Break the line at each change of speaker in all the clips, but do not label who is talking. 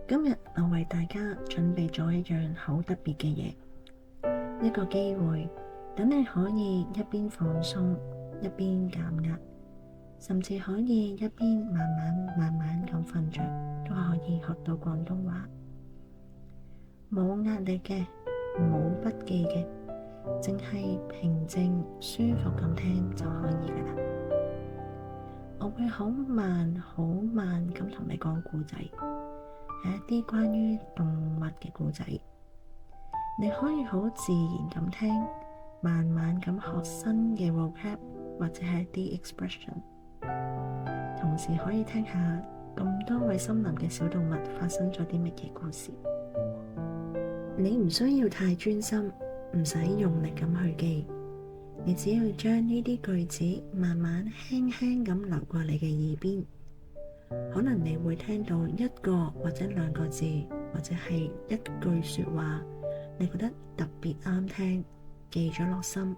今日我為大家準備咗一樣好特別嘅嘢，一個機會等你可以一邊放鬆，一邊減壓，甚至可以一邊慢慢咁瞓着，都可以學到廣東話。冇壓力嘅，冇筆記嘅，淨係平靜舒服咁聽就可以㗎喇。我會好慢咁同你講故仔，係一啲關於動物嘅故仔。你可以好自然咁聽，慢慢咁學新嘅 vocab 或者係一啲 expression， 同時可以聽下咁多位森林嘅小動物發生咗啲乜嘢故事。你唔需要太專心，唔使用力咁去記，你只要將呢啲句子慢慢輕咁流過你嘅耳邊，可能你會聽到一個或者兩個字，或者係一句說話，你覺得特別啱聽，記咗落心，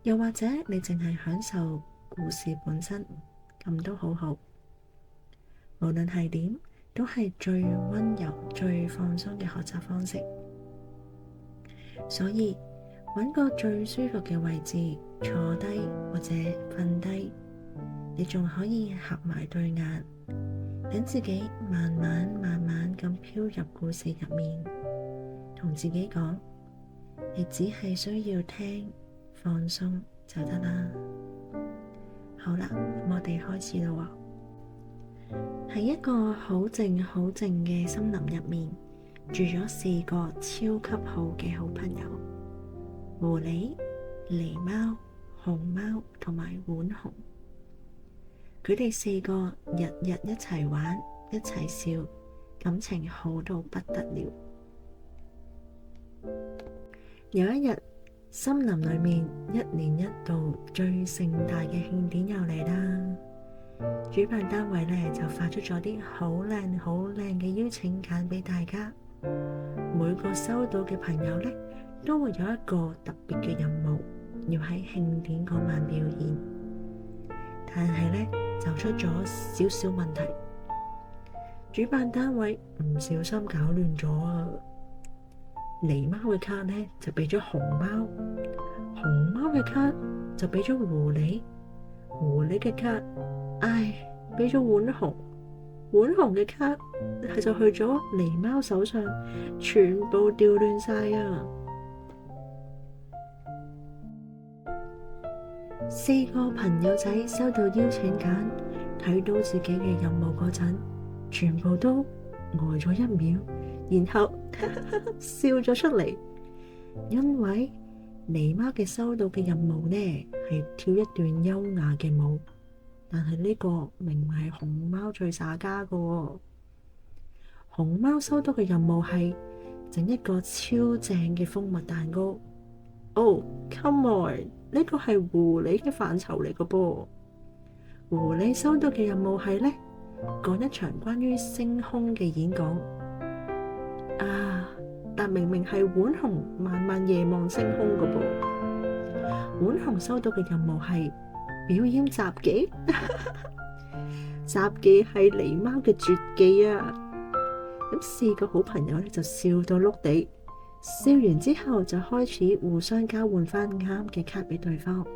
又或者你淨係享受故事本身，咁都好好。無論係點，都係最溫柔、最放鬆嘅學習方式。所以揾個最舒服嘅位置坐低或者瞓低，你仲可以合埋對眼，等自己慢慢咁飄入故事入面，同自己講，你只係需要聽放鬆就得啦。好啦，我哋開始啦。喺一個好靜嘅森林入面，住咗4個超級好嘅好朋友：狐狸、狸貓、熊貓同埋浣熊。佢哋4個日一齊玩，一齊笑，感情好到不得了。有一日，森林裏面1年1度最盛大嘅慶典又嚟啦。主辦單位呢就發出咗啲好靚嘅邀請柬俾大家，每個收到嘅朋友呢都會有一個特別嘅任務，要喺慶典嗰晚表演。但係呢就出咗少少問題，主辦單位唔小心搞亂咗啊！狸貓嘅卡呢就俾咗熊貓，熊貓嘅卡就俾咗狐狸，狐狸嘅卡俾咗浣熊，浣熊嘅卡就去咗狸貓手上，全部調亂晒啊！4個朋友仔收到邀請柬，睇到自己嘅任務嗰陣，全部都呆咗1秒，然後笑咗出嚟，因為狸貓嘅收到嘅任務呢係跳一段優雅嘅舞。但係呢個明明係熊貓最耍家噶喎。熊貓收到嘅任務係整一個超正嘅蜂蜜蛋糕。come on， 呢個係狐狸嘅範疇嚟噶噃。狐狸收到嘅任務係呢，講一場關於星空嘅演講。但明明係浣熊慢夜望星空噶噃。浣熊收到嘅任務係表演雜技，雜技係狸貓嘅絕技啊！咁4個好朋友咧就笑到碌地，笑完之後就開始互相交換翻啱嘅卡俾對方。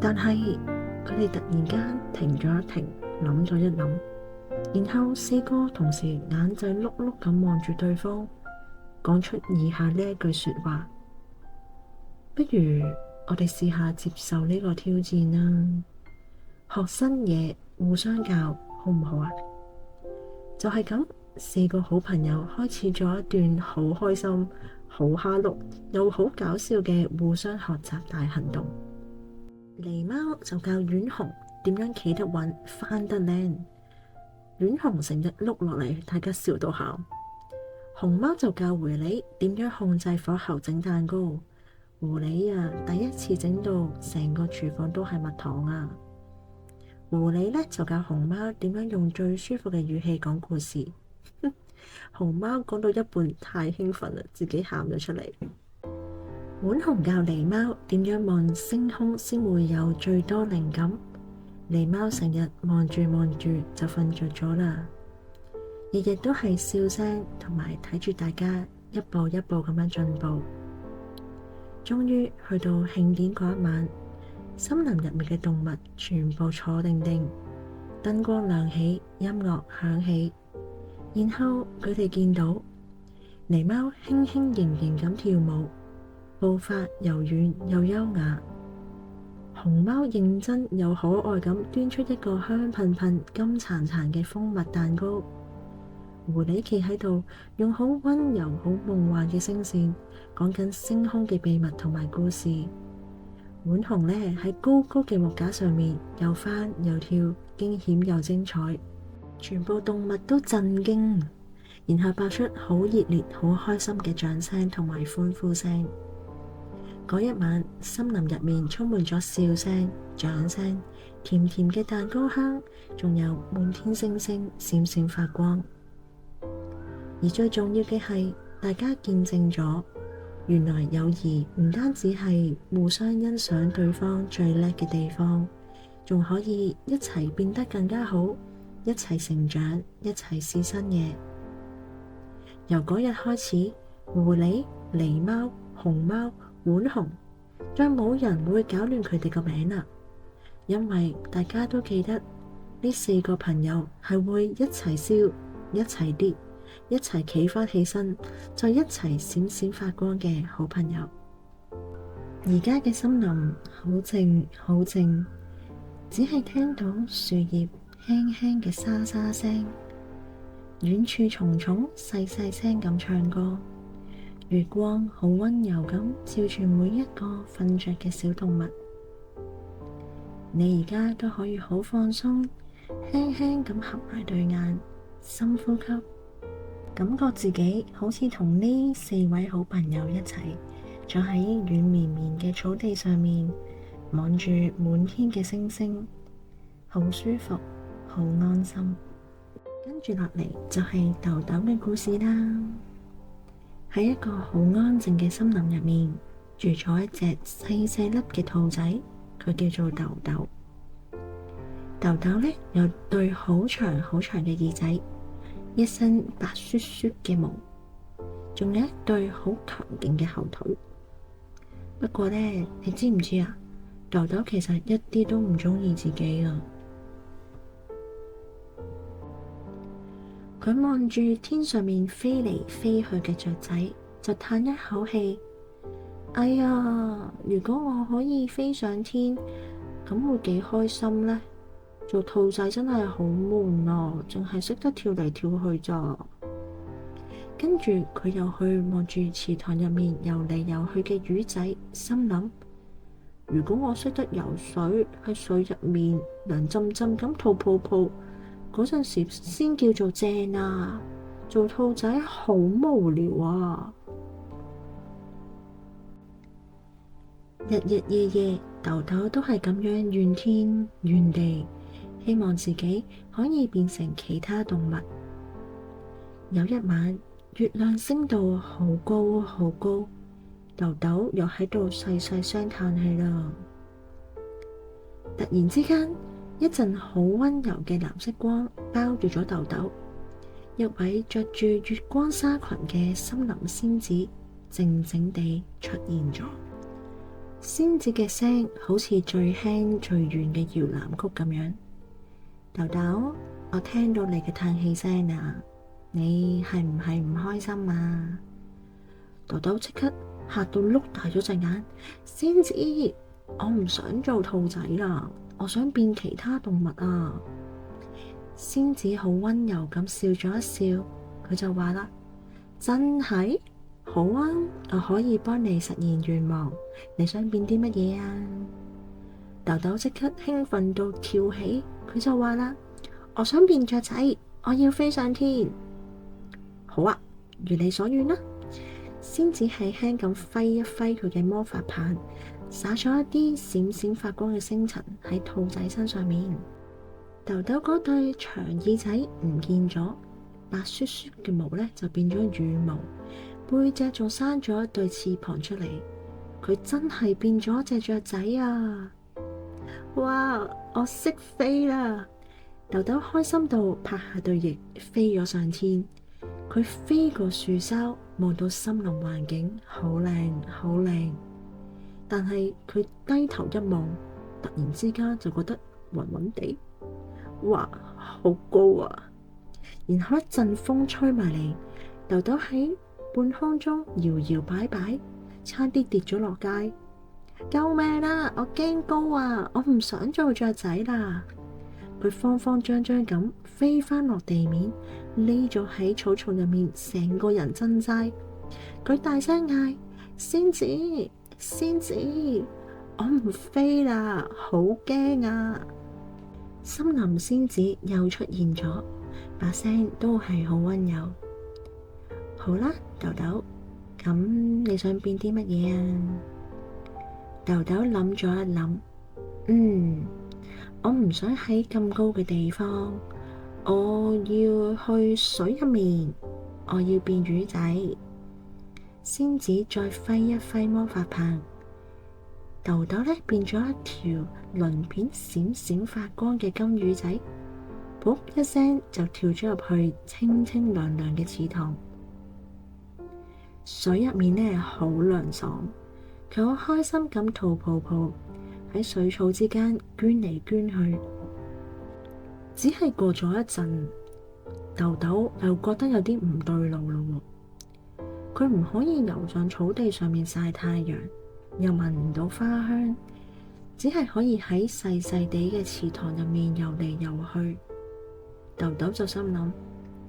但係佢哋突然間停咗一停，諗咗一諗，然後4個同時眼仔碌碌咁望住對方，講出以下呢一句說話：不如我哋試下接受呢個挑戰啦，學新嘢，互相教，好唔好啊？就係咁，4個好朋友開始咗一段好開心、好哈碌又好搞笑嘅互相學習大行動。狸貓就教浣熊點樣企得穩、翻得靚，浣熊成日碌落嚟，大家笑到喊。熊貓就教狐狸點樣控制火候整蛋糕。狐狸第一次整到成個廚房都係蜜糖啊！狐狸呢就教熊貓點樣用最舒服嘅語氣講故事。熊貓講到一半太興奮啦，自己喊咗出嚟。浣熊教狸貓點樣望星空先會有最多靈感。狸貓成日望住就瞓着咗啦。日日都係笑聲同埋睇住大家一步一步咁樣進步。終於去到慶典嗰一晚，森林入面嘅動物全部坐定定，燈光亮起，音樂響起，然後佢哋見到狸貓輕輕盈盈咁跳舞，步伐柔軟又優雅。熊貓認真又可愛咁端出一個香噴噴、金燦燦嘅蜂蜜蛋糕。狐狸企喺度，用好溫柔、好夢幻嘅聲線講緊星空嘅秘密同埋故事。浣熊呢喺高高嘅木架上面又翻又跳，驚險又精彩，全部動物都震驚，然後爆出好熱烈、好開心嘅掌聲同埋歡呼聲。嗰一晚，森林入面充滿咗笑聲、掌聲、甜甜嘅蛋糕香，仲有滿天星星閃閃發光。而最重要嘅係，大家見證咗，原來友誼唔單止係互相欣賞對方最叻嘅地方，仲可以一齊變得更加好，一齊成長，一齊試新嘢。由嗰日開始，狐狸、狸貓、熊貓、浣熊，再冇人會搞亂佢哋個名啦，因為大家都記得呢4個朋友係會一齊笑、一齊跌、一齊企返起身，再一齊閃閃發光嘅好朋友。而家嘅森林好靜好靜，只係聽到樹葉輕輕嘅沙沙聲，遠處蟲蟲細細聲咁唱歌。月光好溫柔咁照住每一個瞓着嘅小動物，你而家都可以好放鬆，輕輕咁合埋對眼，深呼吸，感覺自己好似同呢4位好朋友一齊坐喺軟綿綿嘅草地上面，望住滿天嘅星星，好舒服，好安心。跟住落嚟就係豆豆嘅故事啦。喺一個好安靜嘅森林入面，住咗一隻細細粒嘅兔仔，佢叫做豆豆。豆豆呢有對好長好長嘅耳仔，一身白雪雪嘅毛，仲有一對好強勁嘅後腿。不過呢，你知唔知啊？豆豆其實一啲都唔鍾意自己啊！佢望住天上面飛嚟飛去嘅雀仔，就嘆一口氣：哎呀，如果我可以飛上天，咁會幾開心呢？做兔仔真係好悶啊，淨係識得跳嚟跳去咋。跟住佢又去望住池塘入面游嚟游去嘅魚仔，心諗：如果我識得游水，喺水入面涼浸浸咁吐泡泡，嗰陣時先叫做正啊！做兔仔好無聊啊！日日夜夜，豆豆都係咁樣怨天怨地，希望自己可以變成其他動物。有一晚，月亮升到好高好高，豆豆又喺度細細聲嘆氣啦。突然之間，一陣好溫柔嘅藍色光包住咗豆豆，一位着住月光紗裙嘅森林仙子靜靜地出現咗。仙子嘅聲好似最輕最軟嘅搖籃曲咁樣。豆豆，我聽到你嘅嘆氣聲啊，你係唔係唔開心啊？豆豆即刻嚇到碌大咗隻眼。仙子，我唔想做兔仔啦，我想變其他動物啊！仙子好溫柔咁笑咗一笑，佢就話啦：真係？好啊，我可以幫你實現願望。你想變啲乜嘢啊？豆豆即刻興奮到跳起，佢就話啦：我想變雀仔，我要飛上天。好啊，如你所願啦。仙子輕輕咁揮一揮佢嘅魔法棒，灑咗一啲閃閃發光嘅星塵喺兔仔身上面。豆豆嗰對長耳仔唔見咗，白雪雪嘅毛呢就變咗羽毛，背脊仲生咗一對翅膀出嚟。佢真係變咗隻雀仔啊！哇，我識飛啦！豆豆開心到拍下對翼飛咗上天。佢飛過樹梢，望到森林環境好靚好靚，但係佢低頭一望，突然之間就覺得暈暈地，哇，好高啊！然後一陣風吹埋嚟，豆豆喺半空中搖搖擺擺，差啲跌咗落街。救命啦！我驚高啊！我唔想做雀仔啦！佢慌慌張張咁飛返落地面，匿咗喺草叢入面，成個人震晒。佢大聲嗌：仙子，仙子，我唔飛啦，好驚啊！森林仙子又出現咗，把聲都係好溫柔。好啦，豆豆，咁你想變啲乜嘢啊？豆豆諗咗一諗，我唔想喺咁高嘅地方，我要去水入面，我要變魚仔。仙子再揮一揮魔法棒，豆豆呢變咗一條鱗片閃閃發光嘅金魚仔，噗一聲就跳咗入去清清涼涼嘅池塘。水入面呢好涼爽，佢好開心咁吐泡泡，喺水草之間捐嚟捐去。只係過咗一陣，豆豆又覺得有啲唔對路咯。佢唔可以游上草地上面曬太陽，又聞唔到花香，只係可以喺細細地嘅池塘入面游嚟游去。豆豆就心諗：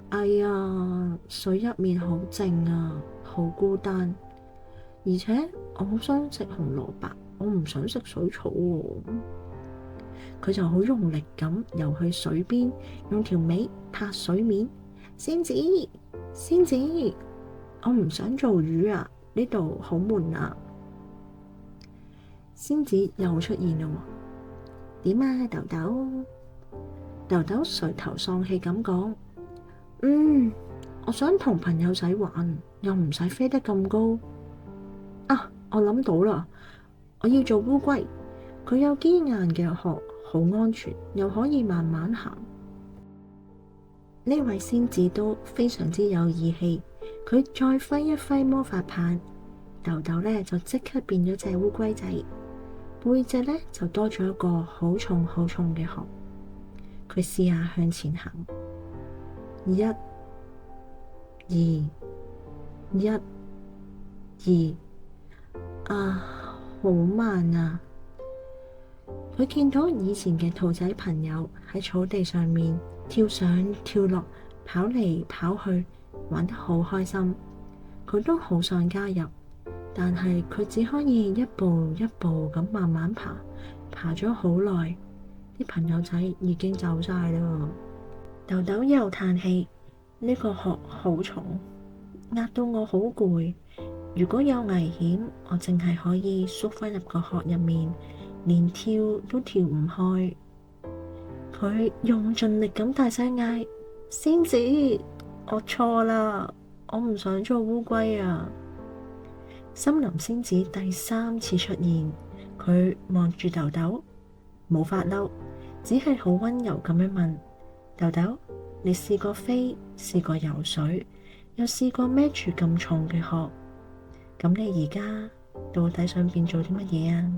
哎呀，水入面好靜啊，好孤單，而且我好想食紅蘿蔔，我唔想食水草喎。佢就好用力咁游去水邊，用條尾拍水面。仙子，仙子，我唔想做魚啊，呢度好悶啊！仙子又出現啦，點啊，豆豆？豆豆垂頭喪氣咁講：我想同朋友仔玩，又唔使飛得咁高。啊，我諗到啦，我要做烏龜，佢有堅硬嘅殼，好安全，又可以慢慢行。呢位仙子都非常之有義氣，佢再揮一揮魔法棒，豆豆呢就即刻變咗隻烏龜仔，背脊呢就多咗一個好重好重嘅殼。佢試下向前行，一、二，好慢啊！佢見到以前嘅兔仔朋友喺草地上面跳上跳落，跑嚟跑去，玩得好開心。佢都好想加入，但係佢只可以一步一步咁慢慢爬，爬咗好耐，啲朋友仔已經走晒啦。豆豆又嘆氣，呢個殼好重，壓到我好攰。如果有危險，我淨係可以縮返入個殼入面，連跳都跳唔開。佢用盡力咁大聲嗌：仙子，我錯啦，我唔想做烏龜啊！森林仙子第三次出現，佢望住豆豆，冇發嬲，只係好溫柔咁樣問：豆豆，你試過飛，試過游水，又試過孭住咁重嘅殼，咁你而家到底想變做啲乜嘢啊？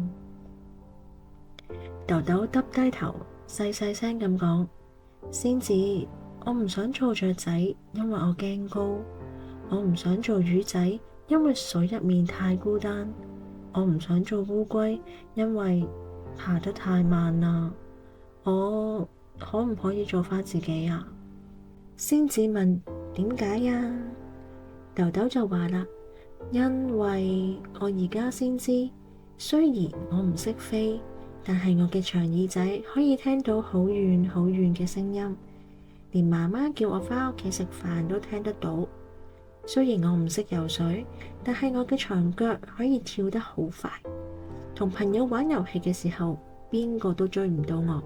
豆豆耷低頭，細細聲咁講：仙子，我唔想做雀仔，因為我驚高；我唔想做魚仔，因為水入面太孤單；我唔想做烏龜，因為爬得太慢啦。我可唔可以做返自己啊？仙子問：點解呀？豆豆就話啦：因為我而家先知，雖然我唔識飛，但係我嘅長耳仔可以聽到好遠好遠嘅聲音，連媽媽叫我返屋企食飯都聽得到。雖然我唔識游水，但係我嘅長腳可以跳得好快。同朋友玩遊戲嘅時候，邊個都追唔到我。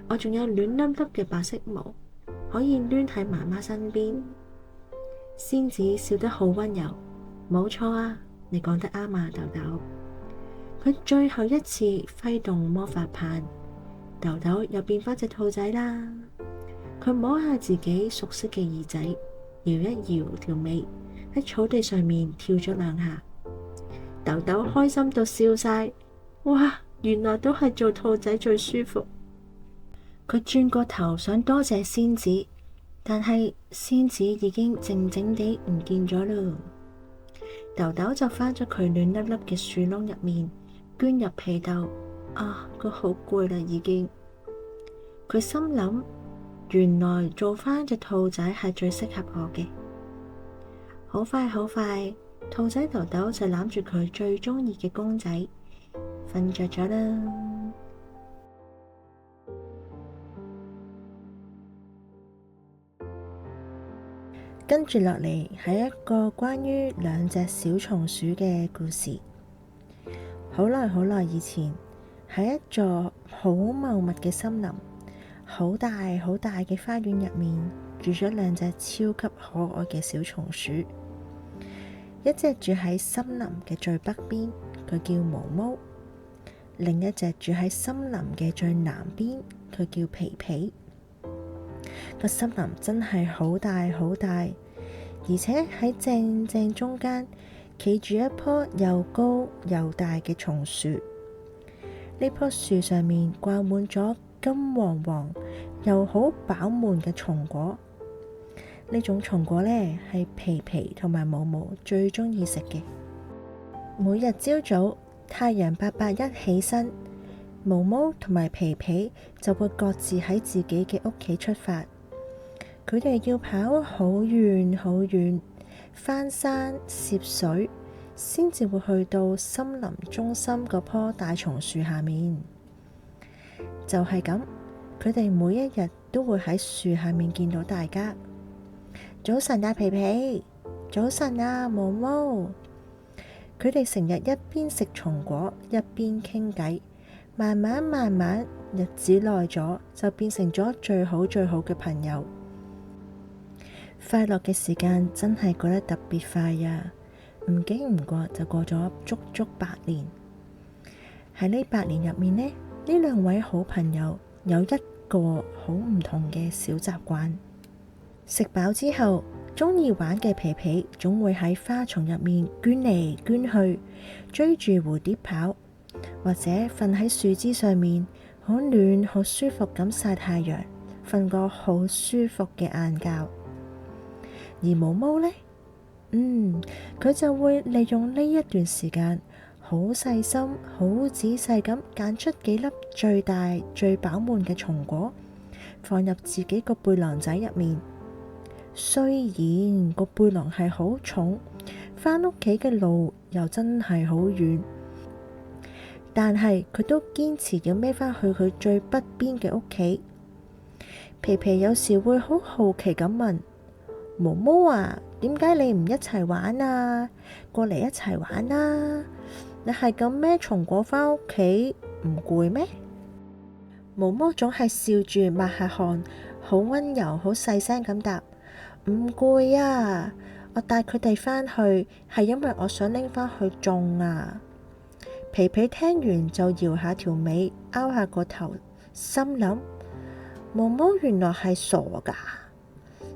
我仲有暖粒粒嘅白色毛，可以攣喺媽媽身邊。仙子笑得好溫柔，冇錯啊，你講得啱啊，豆豆。佢最後一次揮動魔法棒，豆豆又變返隻兔仔啦。佢摸下自己熟悉嘅耳仔，搖一搖條尾，喺草地上面跳咗兩下。豆豆開心到笑晒，哇！原來都係做兔仔最舒服。佢轉個頭想多謝仙子，但係仙子已經靜靜地唔見咗啦。豆豆就返咗佢暖粒粒嘅樹窿入面，捐入被竇。啊，佢好攰啦已經。佢心諗，原來做返隻兔仔係最適合我嘅。好快好快，兔仔豆豆就攬住佢最鍾意嘅公仔，瞓着咗啦。跟住落嚟係一個關於兩隻小松鼠嘅故事。好耐好耐以前，喺一座好茂密嘅森林，好大好大嘅花園入面，住咗兩隻超級可愛嘅小松鼠。一隻住喺森林嘅最北邊，佢叫毛毛；另一隻住喺森林嘅最南邊，佢叫皮皮。個森林真係好大好大，而且喺正中間企住一棵又高又大嘅松樹。呢棵樹上面掛滿咗金黃黃又好飽滿嘅松果。呢種松果呢，係皮皮同埋毛毛最鍾意食嘅。每日朝早太陽伯伯一起身，毛毛同埋皮皮就會各自喺自己嘅屋企出發。佢哋要跑好遠好遠，翻山涉水，先至會去到森林中心嗰棵大松樹下面。就係咁，佢哋每一日都會喺樹下面見到大家。早晨啊，皮皮！早晨啊，毛毛！佢哋成日一邊食松果，一邊傾偈。慢慢，日子耐咗，就變成咗最好嘅朋友。快樂嘅時間真係過得特別快呀！唔經唔覺就過咗足足8年。喺呢8年入面呢兩位好朋友有一個好唔同嘅小習慣。食飽之後，鍾意玩嘅皮皮總會喺花叢入面捐嚟捐去，追住蝴蝶跑，或者瞓喺樹枝上面，好暖好舒服咁曬太陽，瞓個好舒服嘅晏覺。而毛毛呢，佢就會利用呢一段時間，好細心好仔細咁揀出幾粒最大最飽滿嘅松果，放入自己個背囊仔入面。雖然個背囊係好重，返屋企嘅路又真係好遠，但係佢都堅持要孭返去佢最北邊嘅屋企。皮皮有時會好好奇咁問毛毛啊，點解你唔一齊玩啊？過嚟一齊玩啊！你係咁孭松果返屋企唔攰咩？毛毛總係笑住抹下汗，好溫柔好細聲咁答：唔攰啊！我帶佢哋返去係因為我想拎返去種啊！皮皮聽完就搖下條尾，拗下個頭，心諗毛毛原來係傻噶。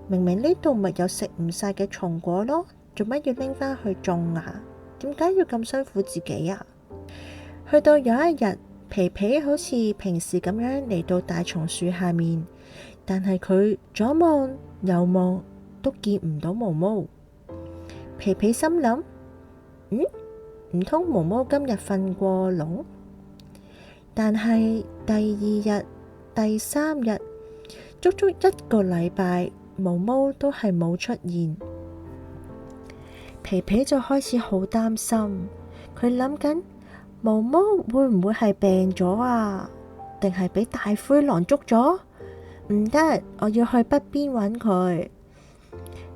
明明呢度咪有食唔晒嘅松果咯，做乜要拎返去種啊？點解要咁辛苦自己啊？去到有一日，皮皮好似平時咁樣嚟到大松樹下面，但係佢左望右望都見唔到毛毛。皮皮心諗，唔通毛毛今日瞓過籠？但係第2日、第3日，足足1個禮拜，毛毛都係冇出現。皮皮就開始好擔心，佢諗緊毛毛會唔會係病咗啊？定係俾大灰狼捉咗？唔得，我要去北邊揾佢。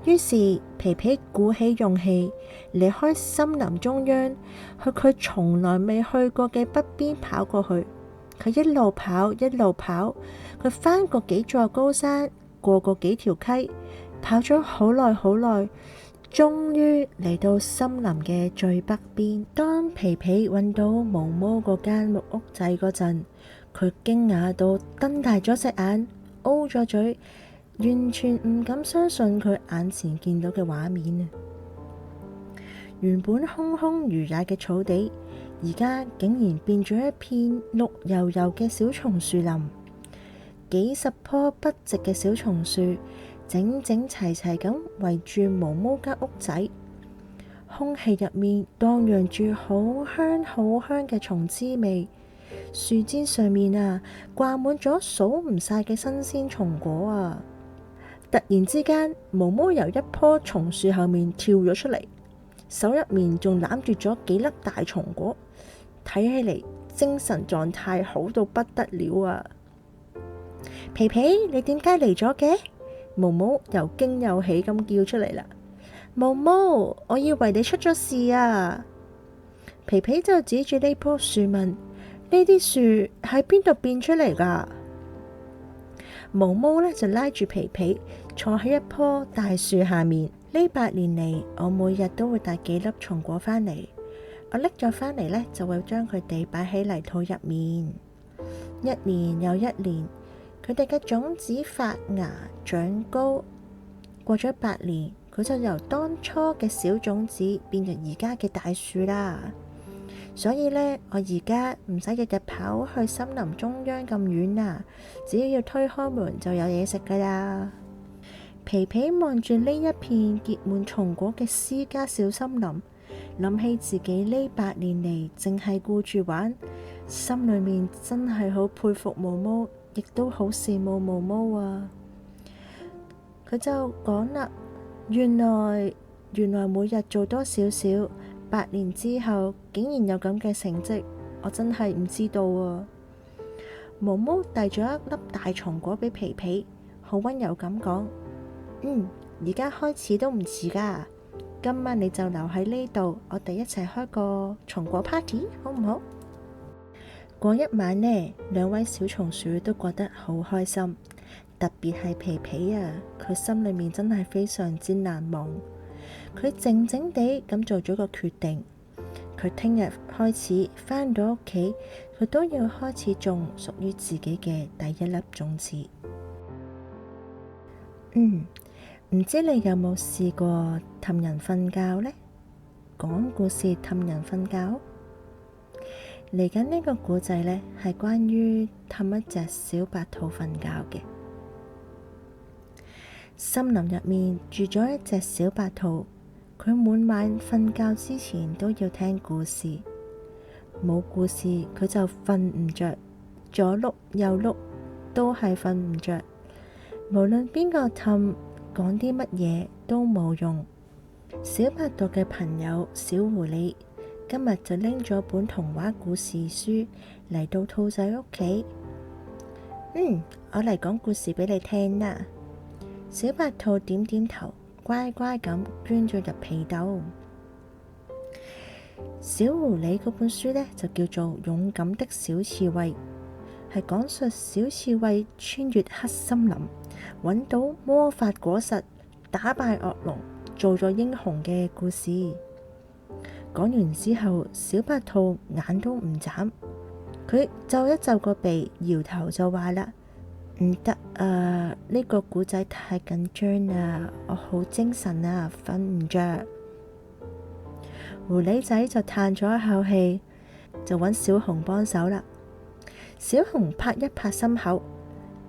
於是皮皮鼓起勇氣離開森林中央，去佢從來未去過嘅北邊跑過去。佢一路跑一路跑，佢翻過幾座高山，過過幾條溪，跑咗好耐好耐，終於嚟到森林嘅最北邊。當皮皮揾到毛毛嗰間木屋仔嗰陣，佢驚訝到瞪大咗隻眼，O 咗嘴，完全唔敢相信佢眼前見到嘅畫面啊！原本空空如也嘅草地，而家竟然變咗一片綠油油嘅小松樹林，幾十棵筆直嘅小松樹整整齊齊咁圍住毛毛間屋仔，空氣入面蕩漾住好香好香嘅松枝味，樹枝上面啊掛滿咗數唔晒嘅新鮮松果啊！突然之間，毛毛由一棵松樹後面跳咗出嚟，手入面仲攬住咗幾粒大松果，睇起嚟精神狀態好到不得了啊！皮皮，你點解嚟咗嘅？毛毛又驚又喜咁叫出嚟啦！毛毛，我以為你出咗事啊！皮皮就指住呢棵樹問：呢啲樹喺邊度變出嚟噶？毛毛呢就拉住皮皮坐喺一棵大樹下面。呢8年嚟，我每日都會帶幾粒松果返嚟，我拎咗返嚟呢，就會將佢哋擺喺泥土入面。一年又一年，佢哋嘅種子發芽長高，過咗8年，佢就由當初嘅小種子變成而家嘅大樹啦。所以呢，我而家唔使日日跑去森林中央咁遠啊，只要推開門就有嘢食噶啦。皮皮望住呢一片結滿松果嘅私家小森林，諗起自己呢8年嚟淨係顧住玩，心裏面真係好佩服毛毛，亦都好羨慕毛毛啊！佢就講啦，原來每日做多少少，8年之後竟然有咁嘅成績，我真係唔知道啊！毛毛遞咗一粒大松果俾皮皮，好溫柔咁講：而家開始都唔遲噶，今晚你就留喺呢度，我哋一齊開個松果 party， 好唔好？嗰一晚呢，2位小松鼠都覺得好開心，特別係皮皮啊，佢心裏面真係非常之難忘。佢靜靜地咁做咗個決定，佢聽日開始返到屋企，佢都要開始種屬於自己嘅第一粒種子。唔知你有冇試過氹人瞓覺呢？講故事氹人瞓覺。嚟緊呢個故仔呢，係關於氹一隻小白兔瞓覺嘅。森林入面住咗一隻小白兔，佢每晚瞓覺之前都要聽故事，冇故事佢就瞓唔着，左碌右碌都係瞓唔着，無論邊個氹，講啲乜嘢都冇用。小白兔嘅朋友小狐狸今日就拎咗本童話故事書嚟到兔仔屋企。我嚟講故事俾你聽啦。小白兔點點頭，乖乖咁鑽咗入被竇。小狐狸嗰本書呢，就叫做《勇敢的小刺蝟》，係講述小刺蝟穿越黑森林，搵到魔法果實，打敗惡龍，做咗英雄嘅故事。講完之後，小白兔眼都唔眨，佢皺一皺個鼻，搖頭就話啦：唔得啊，呢個故仔太緊張啦，我好精神啊，瞓唔着。狐狸仔就嘆咗一口氣，就揾小熊幫手啦。小熊拍一拍心口，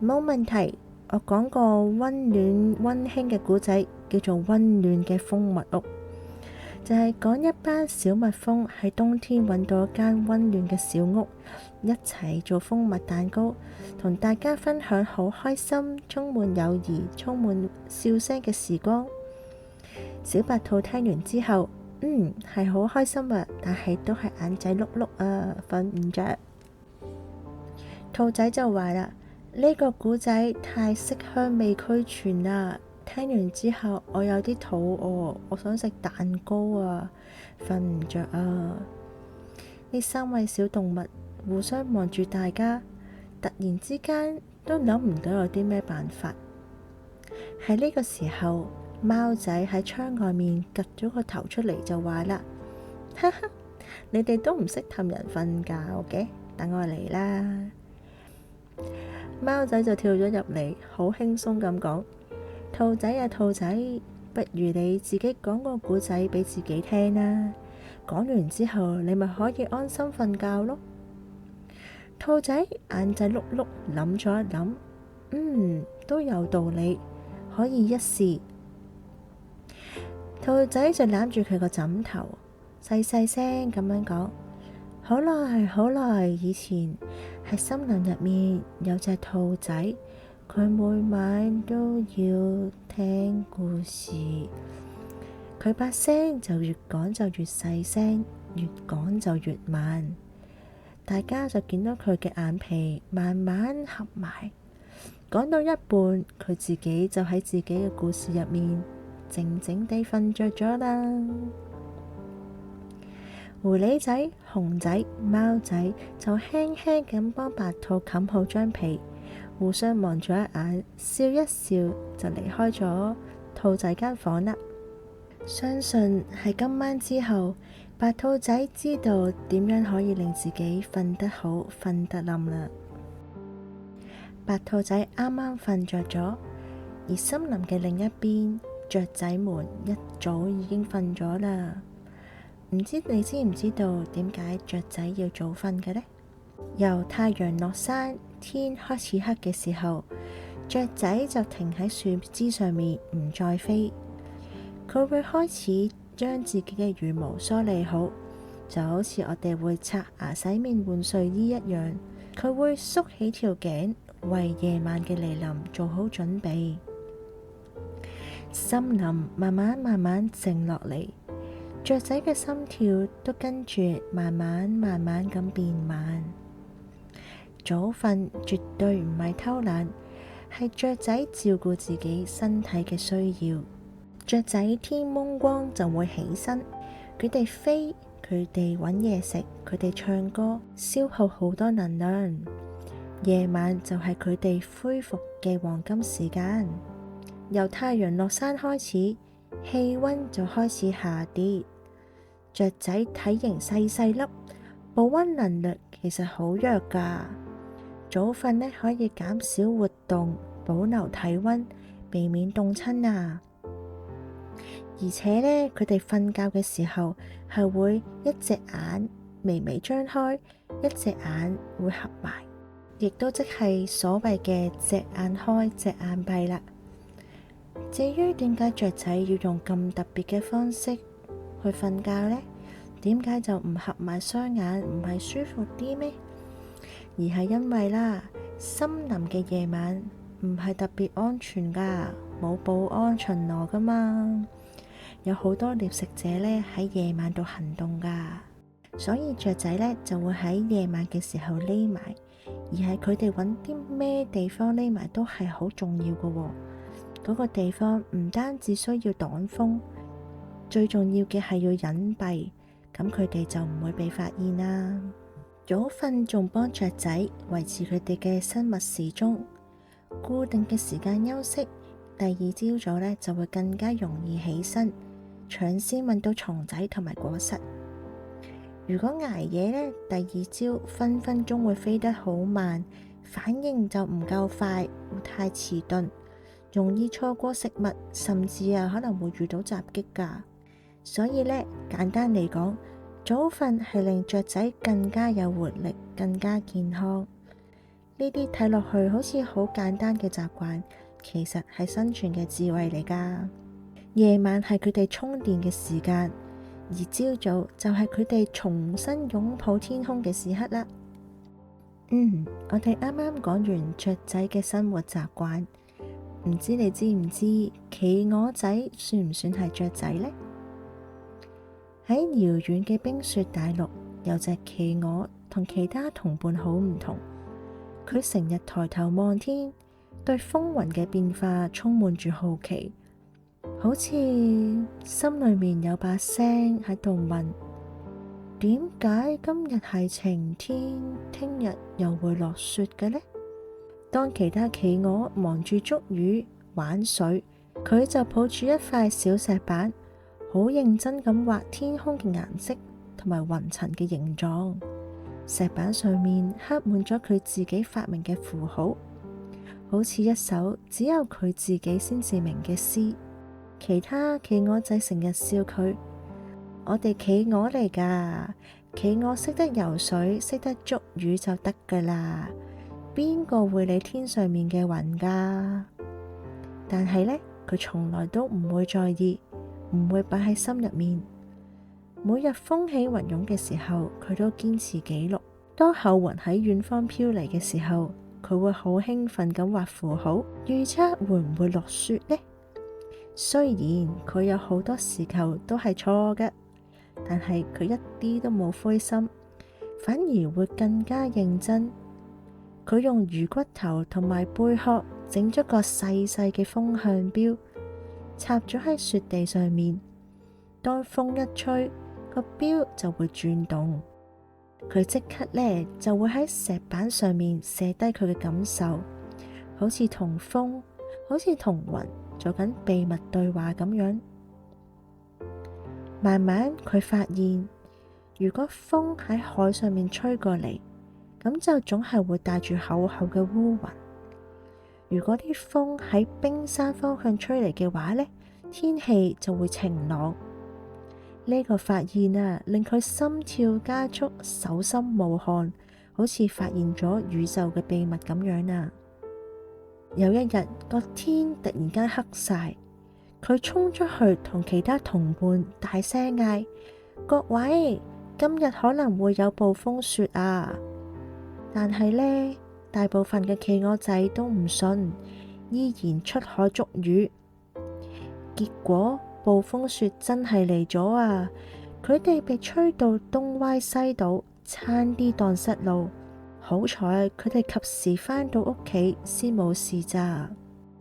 冇問題，我講個溫暖溫馨嘅故仔，叫做溫暖嘅蜂蜜屋。就係講一班小蜜蜂喺冬天揾到一間溫暖嘅小屋，一齊做蜂蜜蛋糕，同大家分享好開心、充滿友誼、充滿笑聲嘅時光。小白兔聽完之後，係好開心啊，但係都係眼仔碌碌啊，瞓唔着。兔仔就話啦：呢個故仔太色香味俱全啦。聽完之後，我有啲肚餓，我想食蛋糕啊，瞓唔着啊！呢3位小動物互相望住大家，突然之間都諗唔到有啲咩辦法。喺呢個時候，貓仔喺窗外面趷咗個頭出嚟就話啦：哈哈，你哋都唔識氹人瞓覺嘅，等我嚟啦！貓仔就跳咗入嚟，好輕鬆咁講：兔仔啊兔仔，不如你自己講個故仔俾自己聽啦。講完之後，你咪可以安心瞓覺咯。兔仔眼仔碌碌，諗咗一諗，都有道理，可以一試。兔仔就攬住佢個枕頭，細細聲咁樣講：好耐好耐以前，喺森林入面有隻兔仔，佢每晚都要聽故事。佢把聲就越講就越細聲，越講就越慢。大家就見到佢嘅眼皮慢慢合埋，講到一半，佢自己就喺自己嘅故事入面靜靜地瞓着咗啦。狐狸仔、熊仔、貓仔就輕輕咁幫白兔冚好張被，互相望咗一眼，笑一笑就離開咗兔仔間房啦。相信喺今晚之後，白兔仔知道點樣可以令自己瞓得好、瞓得冧啦。白兔仔啱啱瞓着咗，而森林嘅另一邊，雀仔們一早已經瞓咗啦。唔知你知唔知道點解雀仔要早瞓嘅呢？由太陽落山，天開始黑嘅時候，雀仔就停喺樹枝上面唔再飛，佢會開始將自己嘅羽毛梳理好，就好似我哋會刷牙、洗面、換睡衣一樣。佢會縮起條頸，為夜晚嘅來臨做好準備。森林慢慢靜落嚟，雀仔嘅心跳都跟住慢慢咁變慢。早瞓絕對唔係偷懶，係雀仔照顧自己身體嘅需要。雀仔天蒙光就會起身，佢哋飛，佢哋搵嘢食，佢哋唱歌，消耗好多能量。夜晚就係佢哋恢復嘅黃金時間。由太陽落山開始，氣溫就開始下跌。雀仔體型細粒，保溫能力其實好弱噶。早瞓呢可以減少活動，保留體溫，避免凍親啊。而且呢，佢哋瞓覺嘅時候係會一隻眼微微張開，一隻眼會合埋，亦都即係所謂嘅隻眼開隻眼閉啦。至於點解雀仔要用咁特別嘅方式去瞓覺呢？點解就唔合埋雙眼，唔係舒服啲咩？而係因為啦，森林嘅夜晚唔係特別安全噶，冇保安巡邏噶嘛。有好多獵食者呢喺夜晚度行動噶，所以雀仔呢就會喺夜晚嘅時候匿埋，而係佢哋揾啲咩地方匿埋都係好重要噶喎。嗰個地方唔單止需要擋風，最重要嘅係要隱蔽，咁佢哋就唔會被發現啦。早瞓仲幫雀仔維持佢哋嘅生物時鐘，固定嘅時間休息，第二朝早呢就會更加容易起身，搶先搵到蟲仔同埋果實。如果捱夜呢，第二朝分分鐘會飛得好慢，反應就唔夠快，會太遲鈍，容易錯過食物，甚至可能會遇到襲擊噶。所以呢，簡單嚟講，早瞓係令雀仔更加有活力，更加健康。呢啲睇落去好似好簡單嘅習慣，其實係生存嘅智慧嚟噶。夜晚係佢哋充電嘅時間，而朝早就係佢哋重新擁抱天空嘅時刻啦。我哋啱啱講完雀仔嘅生活習慣，唔知你知唔知企鵝仔算唔算係雀仔呢？喺遙遠嘅冰雪大陸，有隻企鵝同其他同伴好唔同。佢成日抬頭望天，對風雲嘅變化充滿住好奇，好似心裏面有把聲喺度問：點解今日係晴天，聽日又會落雪嘅呢？當其他企鵝忙住捉魚玩水，佢就抱住一塊小石板，好認真咁畫天空嘅顏色同埋雲層嘅形狀。石板上面刻滿咗佢自己發明嘅符號，好似一首只有佢自己先至明嘅詩。其他企鵝仔成日笑佢，我哋企鵝嚟㗎，企鵝識得游水，識得捉魚就得㗎啦，邊個會理天上面嘅雲㗎？但係呢，佢從來都唔會在意，唔會擺喺心入面。每日風起雲湧嘅時候，佢都堅持記錄。當厚雲喺遠方飄嚟嘅時候，佢會好興奮咁畫符號，預測會唔會落雪呢？雖然佢有好多時候都係錯嘅，但係佢一啲都冇灰心，反而會更加認真。佢用魚骨頭同埋貝殼整咗個細細嘅風向標，插咗喺雪地上面。當風一吹，個標就會轉動。佢即刻呢就會喺石板上面寫低佢嘅感受，好似同風，好似同雲做緊秘密對話咁樣。慢慢佢發現，如果風喺海上面吹過嚟，咁就總係會帶住厚厚嘅烏雲。如果啲風喺冰山方向吹嚟嘅話呢，天氣就會晴朗。呢個發現啊，令佢心跳加速，手心冒汗，好似發現咗宇宙嘅秘密咁樣啊！有一日，個天突然間黑晒，佢衝出去同其他同伴大聲嗌：各位，今日可能會有暴風雪啊！但係呢，大部分嘅企鵝仔都唔信，依然出海捉魚。結果暴風雪真係嚟咗啊！佢哋被吹到東歪西倒，差啲蕩失路。好彩佢哋及時返到屋企，先冇事咋。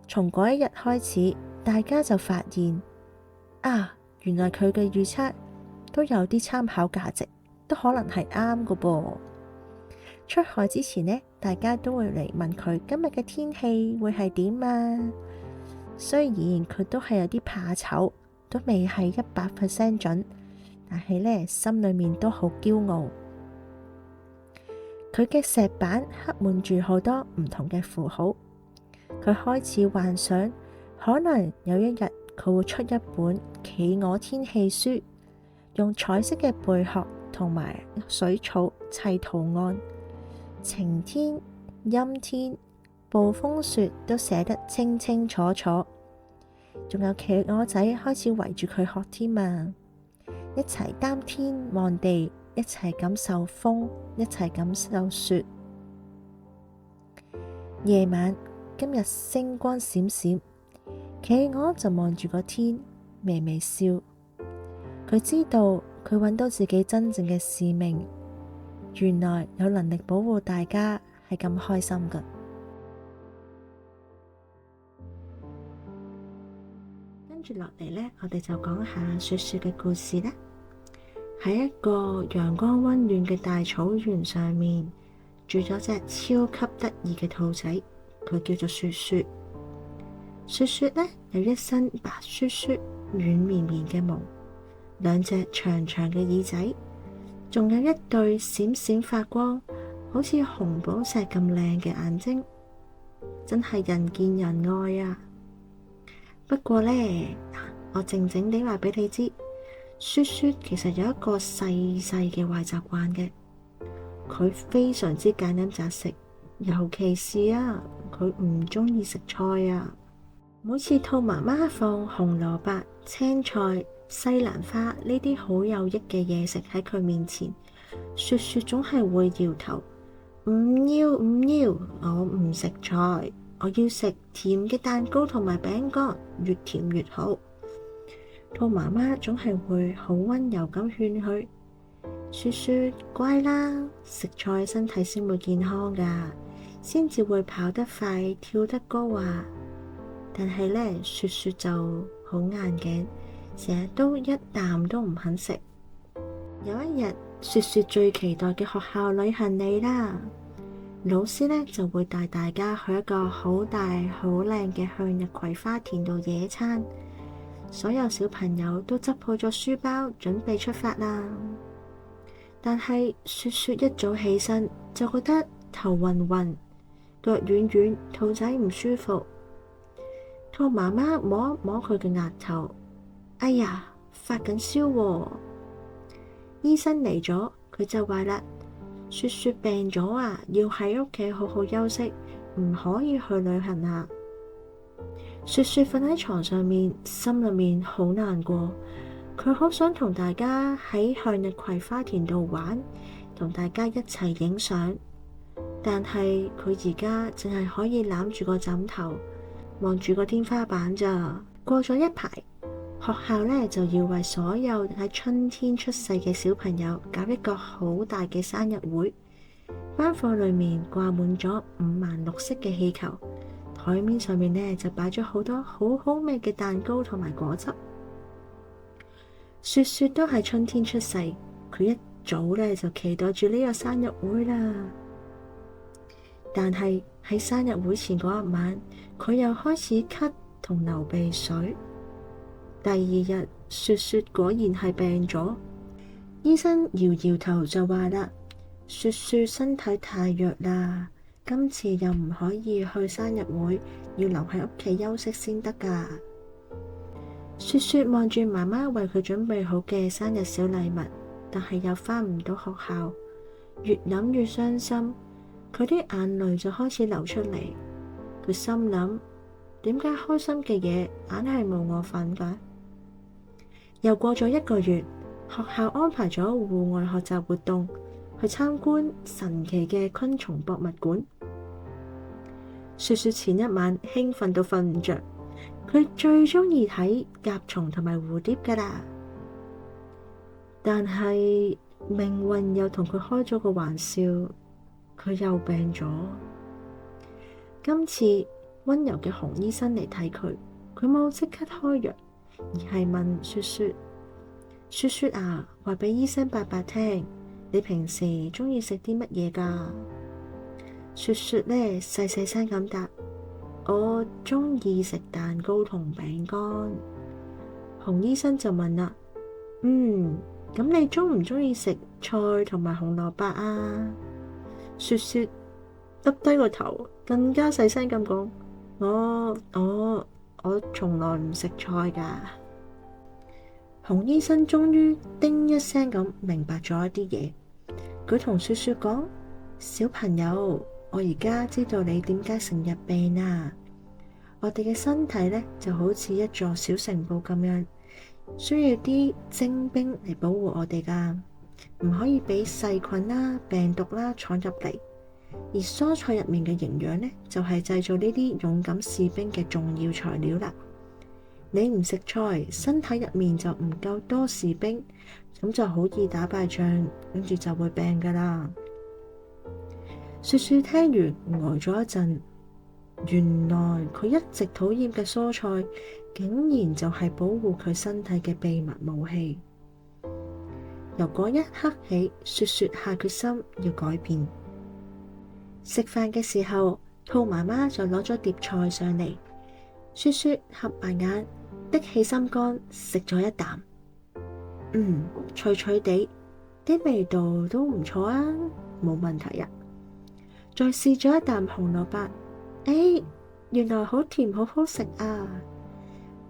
從嗰一日開始，大家就發現啊，原來佢嘅預測都有啲參考價值，都可能係啱㗎噃。出海之前呢，大家都會嚟問佢今日嘅天氣會係點啊。雖然佢都係有啲怕醜，都未係100% 準，但係呢，心裏面都好驕傲。佢嘅石板刻滿住好多唔同嘅符號，佢開始幻想，可能有一日佢會出一本企鵝天氣書，用彩色嘅貝殼同埋水草砌圖案，晴天、陰天、暴風雪都寫得清清楚楚。仲有企鵝仔開始圍住佢學添啊，一齊擔天望地，一齊感受風，一齊感受雪。夜晚，今日星光閃閃，企鵝就望住個天，微微笑。佢知道佢揾到自己真正嘅使命，原來有能力保護大家係咁開心㗎。跟住落嚟呢，我哋就講下雪雪嘅故事啦。喺一個陽光溫暖嘅大草原上面，住咗隻超級得意嘅兔仔，佢叫做雪雪。雪雪呢，有一身白雪雪、軟綿綿嘅毛，兩隻長長嘅耳仔，仲有一對閃閃發光，好似紅寶石咁靚嘅眼睛，真係人見人愛啊！不過呢，我靜靜地話俾你知，雪雪其實有一個細細嘅壞習慣嘅，佢非常之揀飲擇食，尤其是佢唔鍾意食菜啊。每次兔媽媽放紅蘿蔔、青菜、西蘭花呢啲好有益嘅嘢食喺佢面前，雪雪總係會搖頭，唔要唔要，我唔食菜。我要食甜嘅蛋糕同埋餅乾，越甜越好。兔媽媽總係會好溫柔咁勸佢：雪雪乖啦，食菜身體先會健康噶，先至會跑得快、跳得高啊！但係呢，雪雪就好硬頸，成日都一啖都唔肯食。有一日，雪雪最期待嘅學校旅行嚟啦。老師呢就會帶大家去一個好大好靚嘅向日葵花田度野餐，所有小朋友都執好咗書包，準備出發啦。但係雪雪一早起身就覺得頭暈暈，腳軟軟，兔仔唔舒服。兔媽媽摸一摸佢嘅額頭，哎呀，發緊燒喎。醫生嚟咗，佢就話啦，雪雪病咗啊，要喺屋企好好休息，唔可以去旅行啊。雪雪瞓喺床上面，心裏面好難過。佢好想同大家喺向日葵花田度玩，同大家一齊影相。但係佢而家淨係可以攬住個枕頭，望住個天花板咋。過咗一排，學校呢就要為所有喺春天出世嘅小朋友搞一個好大嘅生日會。班課裏面掛滿咗五顏六色嘅氣球，台面上面呢就擺咗好多好好味嘅蛋糕同埋果汁。雪雪都係春天出世，佢一早呢就期待住呢個生日會啦。但係喺生日會前嗰一晚，佢又開始咳同流鼻水。第二日，雪雪果然係病咗。醫生搖搖頭就話啦，雪雪身體太弱啦，今次又唔可以去生日會，要留喺屋企休息先得㗎。雪雪望住媽媽為佢準備好嘅生日小禮物，但係又返唔到學校，越諗越傷心，佢啲眼淚就開始流出嚟。佢心諗，點解開心嘅嘢硬係冇我份㗎？又過咗1個月，學校安排咗戶外學習活動，去參觀神奇嘅昆蟲博物館。雪雪前一晚興奮到瞓唔着，佢最鍾意睇甲蟲同埋蝴蝶㗎喇。但係命運又同佢開咗個玩笑，佢又病咗。今次溫柔嘅熊醫生嚟睇佢，佢冇即刻開藥，而係問雪雪：雪雪啊，話俾醫生伯伯聽，你平時鍾意食啲乜嘢㗎？雪雪呢細細聲咁答：我鍾意食蛋糕同餅乾。熊醫生就問啦：咁你鍾唔鍾意食菜同埋紅蘿蔔啊？雪雪耷低個頭，更加細聲咁講：我從來唔食菜㗎。熊醫生終於叮一聲咁明白咗一啲嘢，佢同雪雪講：小朋友，我而家知道你點解成日病啦。我哋嘅身體呢就好似一座小城堡咁樣，需要啲精兵嚟保護我哋㗎，唔可以俾細菌啦、病毒啦闖入嚟。而蔬菜入面嘅營養呢，就係製造呢啲勇敢士兵嘅重要材料啦。你唔食菜，身體入面就唔夠多士兵，咁就好易打敗仗，跟住就會病噶啦。雪雪聽完呆咗一陣，原來佢一直討厭嘅蔬菜，竟然就係保護佢身體嘅秘密武器。由嗰一刻起，雪雪下決心要改變。食飯嘅時候，兔媽媽就攞咗碟菜上嚟，雪雪合埋眼，的起心肝食咗一啖，脆脆地，啲味道都唔錯啊，冇問題啊。再試咗一啖紅蘿蔔，原來好甜好好食啊。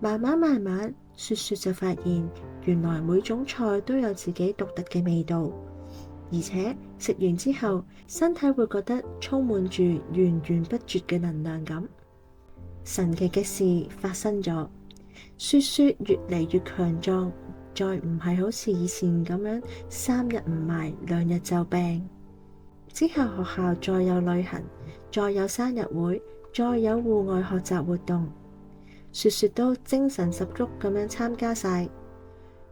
慢慢，雪雪就發現，原來每種菜都有自己獨特嘅味道，而且食完之後，身體會覺得充滿住源源不絕嘅能量感。神奇嘅事發生咗，雪雪越嚟越強壯，再唔係好似以前咁樣3日唔埋2日就病。之後學校再有旅行，再有生日會，再有戶外學習活動，雪雪都精神十足咁樣參加晒。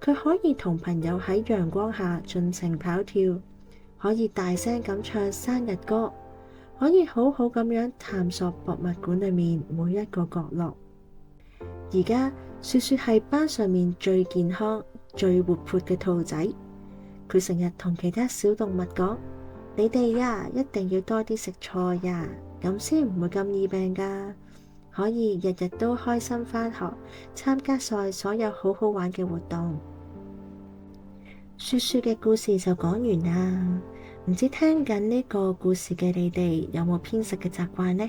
佢可以同朋友喺陽光下盡情跑跳，可以大聲咁唱生日歌，可以好好咁樣探索博物館裏面每一個角落。而家雪雪係班上面最健康、最活潑嘅兔仔。佢成日同其他小動物講：你哋呀，一定要多啲食菜呀，咁先唔會咁易病噶。可以日日都開心返學，參加晒所有好好玩嘅活動。雪雪嘅故事就講完啦。唔知聽緊呢個故事嘅你哋有冇偏食嘅習慣呢？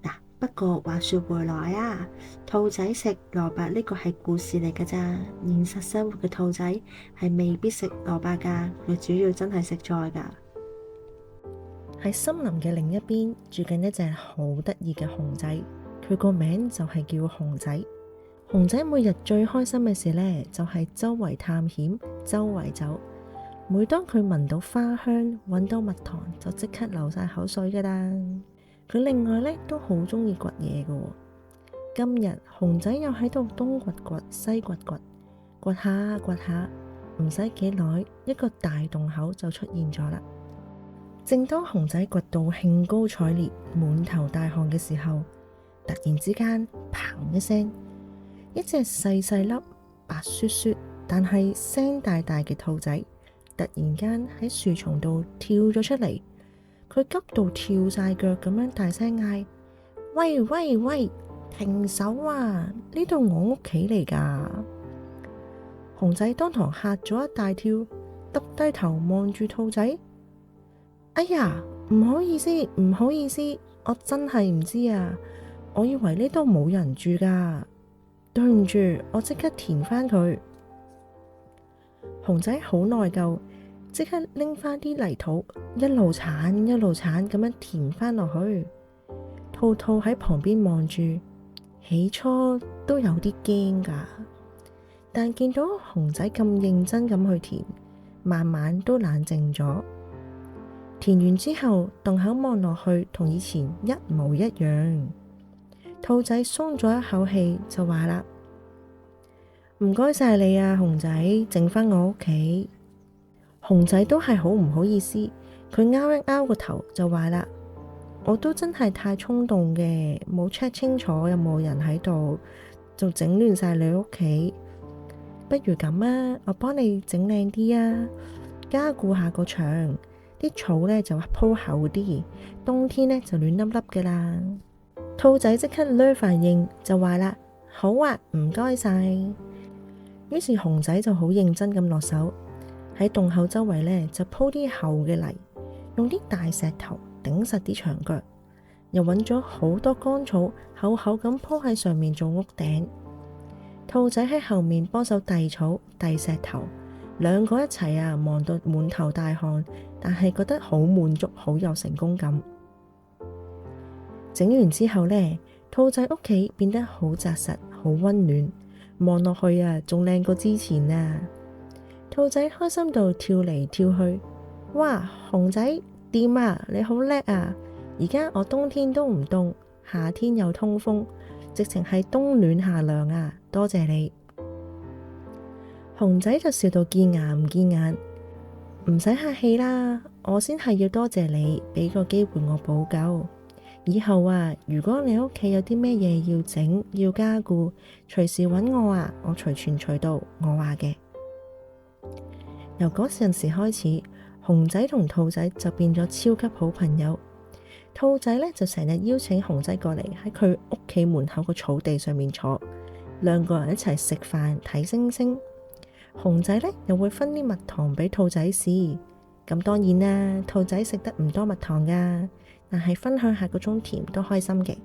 嗱，不過話說回來啊，兔仔食蘿蔔呢個係故事嚟㗎咋，現實生活嘅兔仔係未必食蘿蔔㗎，佢主要真係食菜㗎。喺森林嘅另一邊住緊一隻好得意嘅熊仔，佢個名就係叫熊仔。熊仔每日最開心嘅事呢，就係周圍探險，周圍走。每當佢聞到花香，搵到蜜糖，就即刻流晒口水噶啦。佢另外呢，都好鍾意掘嘢噶。今日熊仔又喺度東掘掘，西掘掘，掘下掘下，唔使幾耐，一個大洞口就出現咗啦。正當熊仔掘到興高采烈，滿頭大汗嘅時候，突然之間，砰一聲，一隻細細粒、白雪雪，但係聲大大嘅兔仔，突然間喺樹叢度跳咗出嚟。佢急到跳晒腳咁樣大聲嗌：喂喂喂，停手啊！呢度我屋企嚟噶！熊仔當堂嚇咗一大跳，耷低頭望住兔仔。哎呀，唔好意思，唔好意思，我真係唔知啊，我以為呢度冇人住噶，對唔住，我即刻填返佢。熊仔好內疚，即刻拎返啲泥土，一路鏟一路鏟咁樣填返落去。兔兔喺旁邊望住，起初都有啲驚噶，但見到熊仔咁認真咁去填，慢慢都冷靜咗。填完之後，洞口望落去同以前一模一樣。兔仔鬆咗一口氣，就話啦：唔該晒你啊，熊仔，整返我屋企。熊仔都係好唔好意思，佢拗一拗個頭就話啦：我都真係太衝動嘅，冇 check 清楚有冇人喺度，就整亂晒你屋企。不如咁啊，我幫你整靚啲啊，加固下個牆。啲草呢就鋪厚啲，冬天呢就暖粒粒噶啦。兔仔即刻呢反應就話啦：好啊，唔該晒。於是熊仔就好認真咁落手，喺洞口周圍呢就鋪啲厚嘅泥，用啲大石頭頂實啲牆腳，又揾咗好多乾草厚厚咁鋪喺上面做屋頂。兔仔喺後面幫手遞草遞石頭，兩個一齊啊，忙到滿頭大汗，但係覺得好滿足，好有成功感。整完之後呢，兔仔屋企變得好紮實，好溫暖，望落去啊，仲靚過之前啊！兔仔開心到跳嚟跳去，哇！熊仔掂啊，你好叻啊！而家我冬天都唔凍，夏天又通風，直情係冬暖夏涼啊！多謝你。熊仔就笑到見牙唔見眼，唔使客氣啦，我先係要多謝你俾個機會我補救。以後啊，如果你屋企有啲咩嘢要整要加固，隨時搵我啊，我隨傳隨到，我話嘅。由嗰陣時開始，熊仔同兔仔就變咗超級好朋友。兔仔呢，就成日邀請熊仔過嚟喺佢屋企門口個草地上面坐，兩個人一齊食飯睇星星。熊仔呢，又會分啲蜜糖俾兔仔試，咁當然啦，兔仔食得唔多蜜糖噶，但係分享下嗰種甜都開心嘅。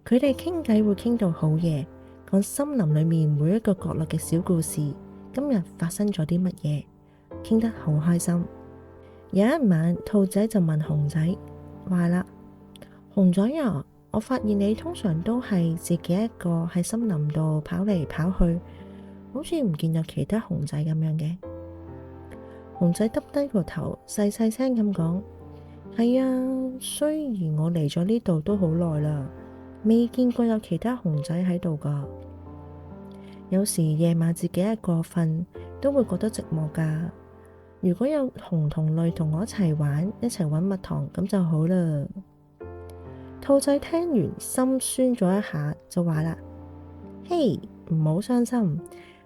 佢哋傾偈會傾到好夜，講森林裏面每一個角落嘅小故事，今日發生咗啲乜嘢，傾得好開心。有一晚，兔仔就問熊仔話啦：熊仔啊，我發現你通常都係自己一個喺森林度跑嚟跑去，好似唔見有其他熊仔咁樣嘅。熊仔耷低個頭，細細聲咁講：係啊，雖然我嚟咗呢度都好耐啦，未見過有其他熊仔喺度噶。有時夜晚自己一個瞓，都會覺得寂寞噶。如果有熊同類同我一齊玩，一齊搵蜜糖，咁就好啦。兔仔聽完心酸咗一下，就話啦：嘿，唔好傷心，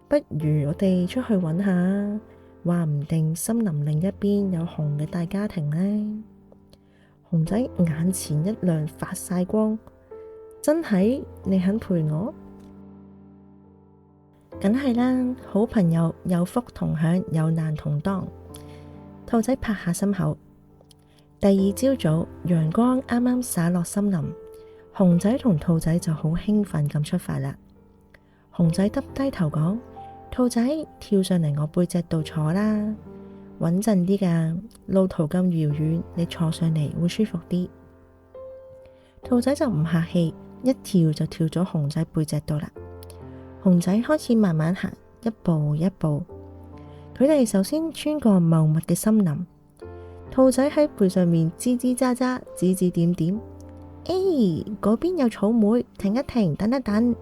不如我哋出去搵下，話唔定森林另一邊有熊嘅大家庭呢。熊仔眼前一亮，發晒光，真係？你肯陪我？梗係啦，好朋友有福同享，有難同當。
兔仔拍下心口。第二朝早，陽光啱啱灑落森林，熊仔同兔仔就好興奮咁出發啦。熊仔耷低頭講：兔仔，跳上嚟我背脊度坐啦，穩陣啲㗎，路途咁遙遠，你坐上嚟會舒服啲。兔仔就唔客氣，一跳就跳咗熊仔背脊度啦。熊仔開始慢慢行，一步一步。佢哋首先穿過茂密嘅森林，兔仔喺背上面吱吱喳喳，指指點點。嗰邊有草莓，停一停，等一等。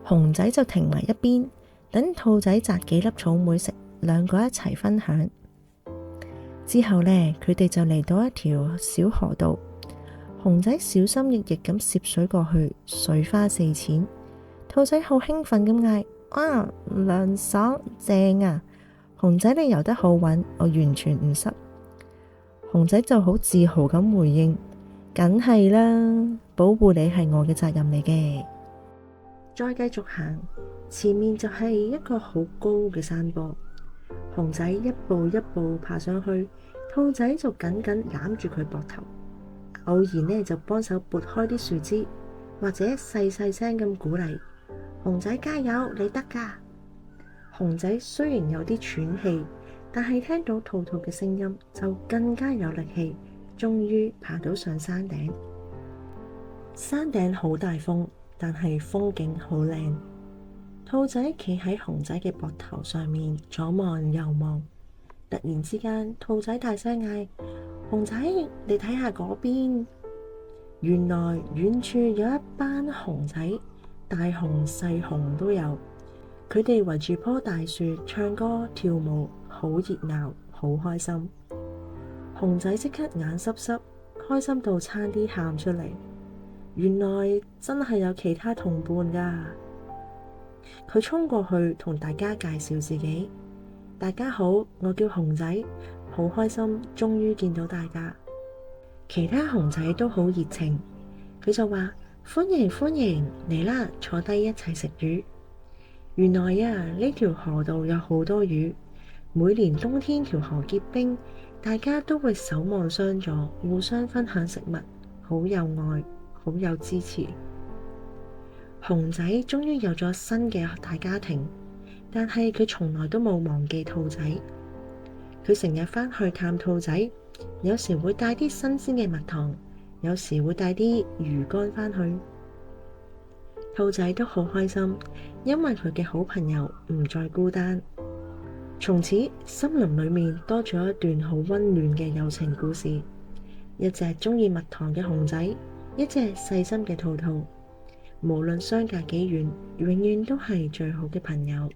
熊仔就停埋一邊，等兔仔摘幾粒草莓食，兩個一齊分享。之後呢，佢哋就嚟到一條小河道，熊仔小心翼翼咁涉水過去，水花四濺。兔仔好興奮咁嗌：哇，涼爽正啊！熊仔你游得好穩，我完全唔濕。熊仔就好自豪咁回應：梗係啦，保護你係我嘅責任嚟嘅。
再繼續行，前面就係一個好高嘅山坡。熊仔一步一步爬上去，兔仔就緊緊攬住佢膊頭，偶然呢就幫手撥開啲樹枝，或者細細聲咁鼓勵：熊仔加油，你得㗎！熊仔雖然有啲喘氣，但係聽到兔兔嘅聲音就更加有力氣，終於爬到上山頂。山頂好大風，但係風景好靚。兔仔企喺熊仔嘅膊頭上面，左望右望。突然之間，兔仔大聲嗌：熊仔，你睇下嗰邊！原來遠處有一班熊仔，大熊細熊都有。佢哋圍住棵大樹唱歌跳舞，好熱鬧，好開心。熊仔即刻眼濕濕，開心到差啲喊出嚟。原來真係有其他同伴㗎。佢衝過去同大家介紹自己：大家好，我叫熊仔，好開心終於見到大家。其他熊仔都好熱情，佢就話：歡迎歡迎，嚟啦，坐低一齊食魚。原來啊，呢條河道有好多魚，每年冬天條河結冰，大家都會守望相助，互相分享食物，好有愛，好有支持。熊仔終於有咗新嘅大家庭，但係佢從來都冇忘記兔仔。佢成日返去探兔仔，有時會帶啲新鮮嘅蜜糖，有時會帶啲魚乾返去。兔仔都好開心，因為佢嘅好朋友唔再孤單。從此，森林裏面多咗一段好溫暖嘅友情故事。一隻鍾意蜜糖嘅熊仔，一隻細心嘅兔兔，無論相隔幾遠，永遠都係最好嘅朋友。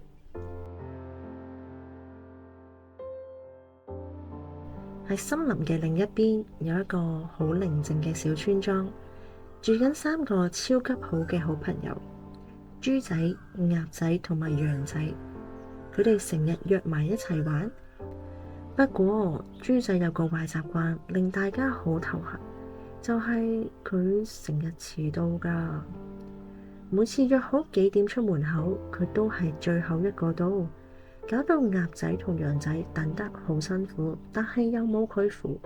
喺森林嘅另一邊，有一個好寧靜嘅小村莊，住緊三個超級好嘅好朋友：豬仔、鴨仔同埋羊仔。佢哋成日約埋一齊玩。不過豬仔有個壞習慣，令大家好頭痕，就係佢成日遲到㗎。每次約好幾點出門口，佢都係最後一個到，搞到鴨仔同羊仔等得好辛苦，但係又冇佢扶。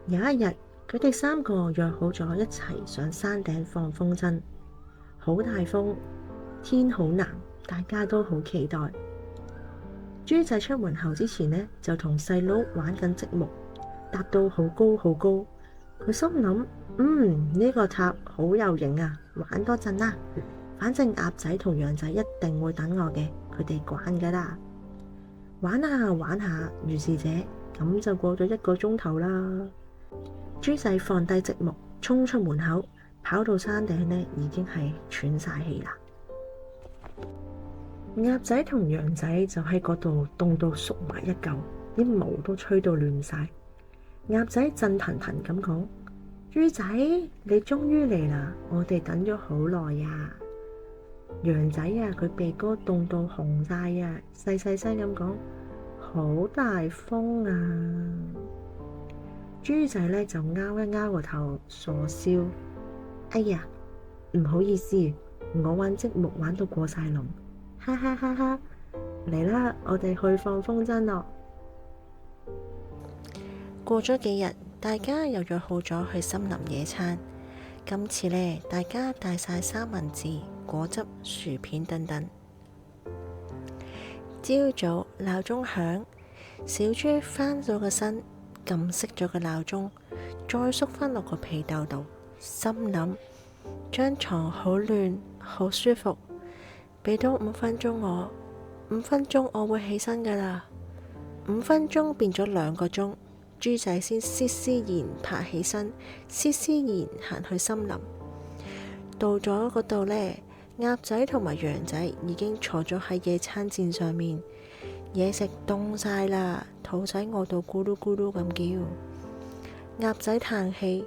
有一日，佢哋三個約好咗一齊上山頂放風箏。好大風，天好藍，大家都好期待。豬仔出門口之前呢，就同細佬玩緊積木，搭到好高好高。佢心諗：呢個塔好有型啊，玩多陣啦。反正鴨仔同羊仔一定會等我嘅，佢哋慣噶啦。玩下玩下，如是者咁就過咗1個鐘頭啦。豬仔放低積木，衝出門口，跑到山頂呢，已經係喘晒氣啦。鴨仔同羊仔就喺嗰度凍到縮埋一嚿，啲毛都吹到亂晒。鴨仔震騰騰咁講：豬仔，你終於嚟啦，我哋等咗好耐呀。羊仔啊，佢鼻哥凍到紅晒呀，細細聲咁講：好大風啊！豬仔呢就拗一拗個頭，傻笑：哎呀，唔好意思，我玩積木玩到過晒龍，哈哈哈哈！嚟啦，我哋去放風箏咯。過咗幾日，大家又約好咗去森林野餐。今次呢，大家帶晒三文治、果汁、薯片等等。朝早鬧鐘響，小豬翻咗個身，撳熄咗個鬧鐘，再縮返落個被竇度，心諗張床好暖，好舒服，俾多5分鐘我，5分鐘我會起身噶啦。5分鐘變咗2個鐘，豬仔先施施然爬起身，施施然行去森林。到咗嗰度呢，鴨仔同埋羊仔已經坐咗喺野餐墊上面，嘢食凍晒啦，肚仔餓到咕嚕咕嚕咁叫。鴨仔嘆氣：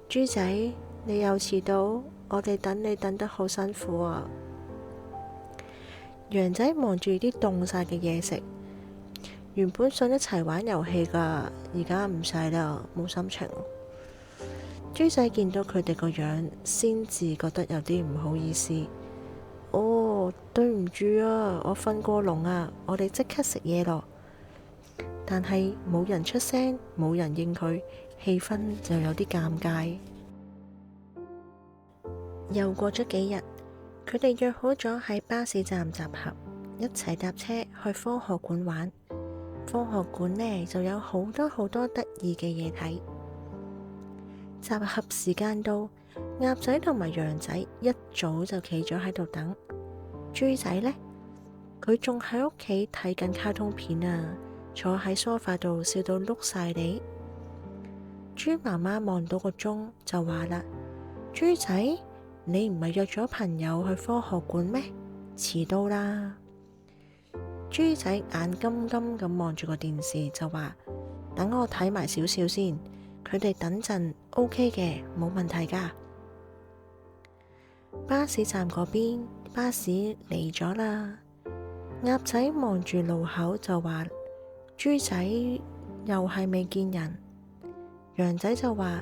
豬仔，你又遲到，我哋等你等得好辛苦啊。羊仔望住啲凍晒嘅嘢食，原本想一齊玩遊戲噶，而家唔使啦，冇心情。豬仔見到佢哋個樣，先至覺得有啲唔好意思。哦，對唔住啊，我瞓過籠啊，我哋即刻食嘢咯。但係冇人出聲，冇人應佢，氣氛就有啲尷尬。又過咗幾日，佢哋約好咗喺巴士站集合，一齊搭車去科學館玩。科學館呢就有好多好多得意嘅嘢睇。集合時間到，鴨仔同埋羊仔一早就企咗喺度等。豬仔呢，佢仲喺屋企睇緊卡通片啊，坐喺梳化度笑到碌晒地。豬媽媽望到個鐘就話啦：豬仔，你唔係約咗朋友去科學館咩？遲到啦！豬仔眼金金咁望住個電視就話：等我睇埋少少先，佢哋等陣 OK 嘅，冇問題噶。巴士站嗰邊，巴士嚟咗啦。鴨仔望住路口就話：豬仔又係未見人。羊仔就話：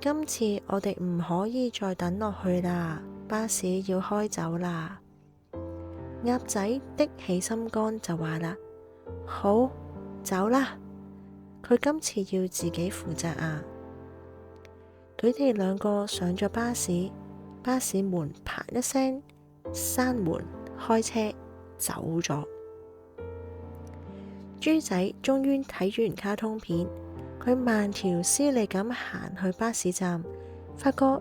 今次我哋唔可以再等落去啦，巴士要開走啦。鴨仔的起心肝就話啦：好，走啦，佢今次要自己負責啊。佢哋2個上咗巴士，巴士門啪一聲閂門，開車走咗。豬仔終於睇完卡通片，佢慢條斯理咁行去巴士站，發覺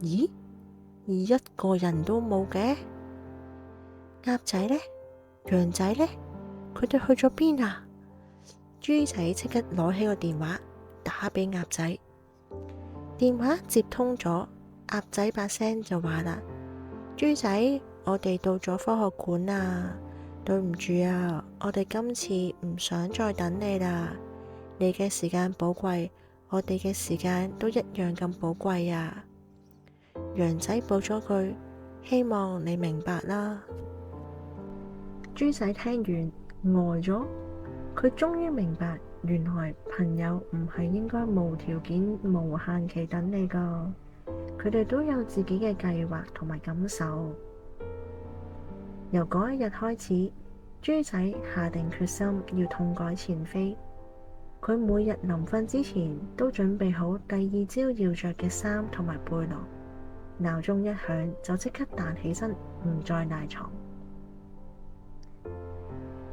咦，一個人都冇嘅。鴨仔呢？羊仔呢？佢哋去咗邊啊？豬仔即刻攞起個電話打俾鴨仔，電話接通咗，鴨仔把聲就話啦：豬仔，我哋到咗科學館啦，對唔住啊，我哋今次唔想再等你啦，你嘅時間寶貴，我哋嘅時間都一樣咁寶貴啊。羊仔補咗句：希望你明白啦。豬仔聽完呆咗，佢終於明白，原來朋友唔係應該無條件無限期等你噶，佢哋都有自己嘅計劃同埋感受。由嗰一日開始，豬仔下定決心要痛改前非。佢每日臨瞓之前都準備好第2朝要着嘅衫同埋背囊，鬧鐘一響就即刻彈起身，唔再賴床。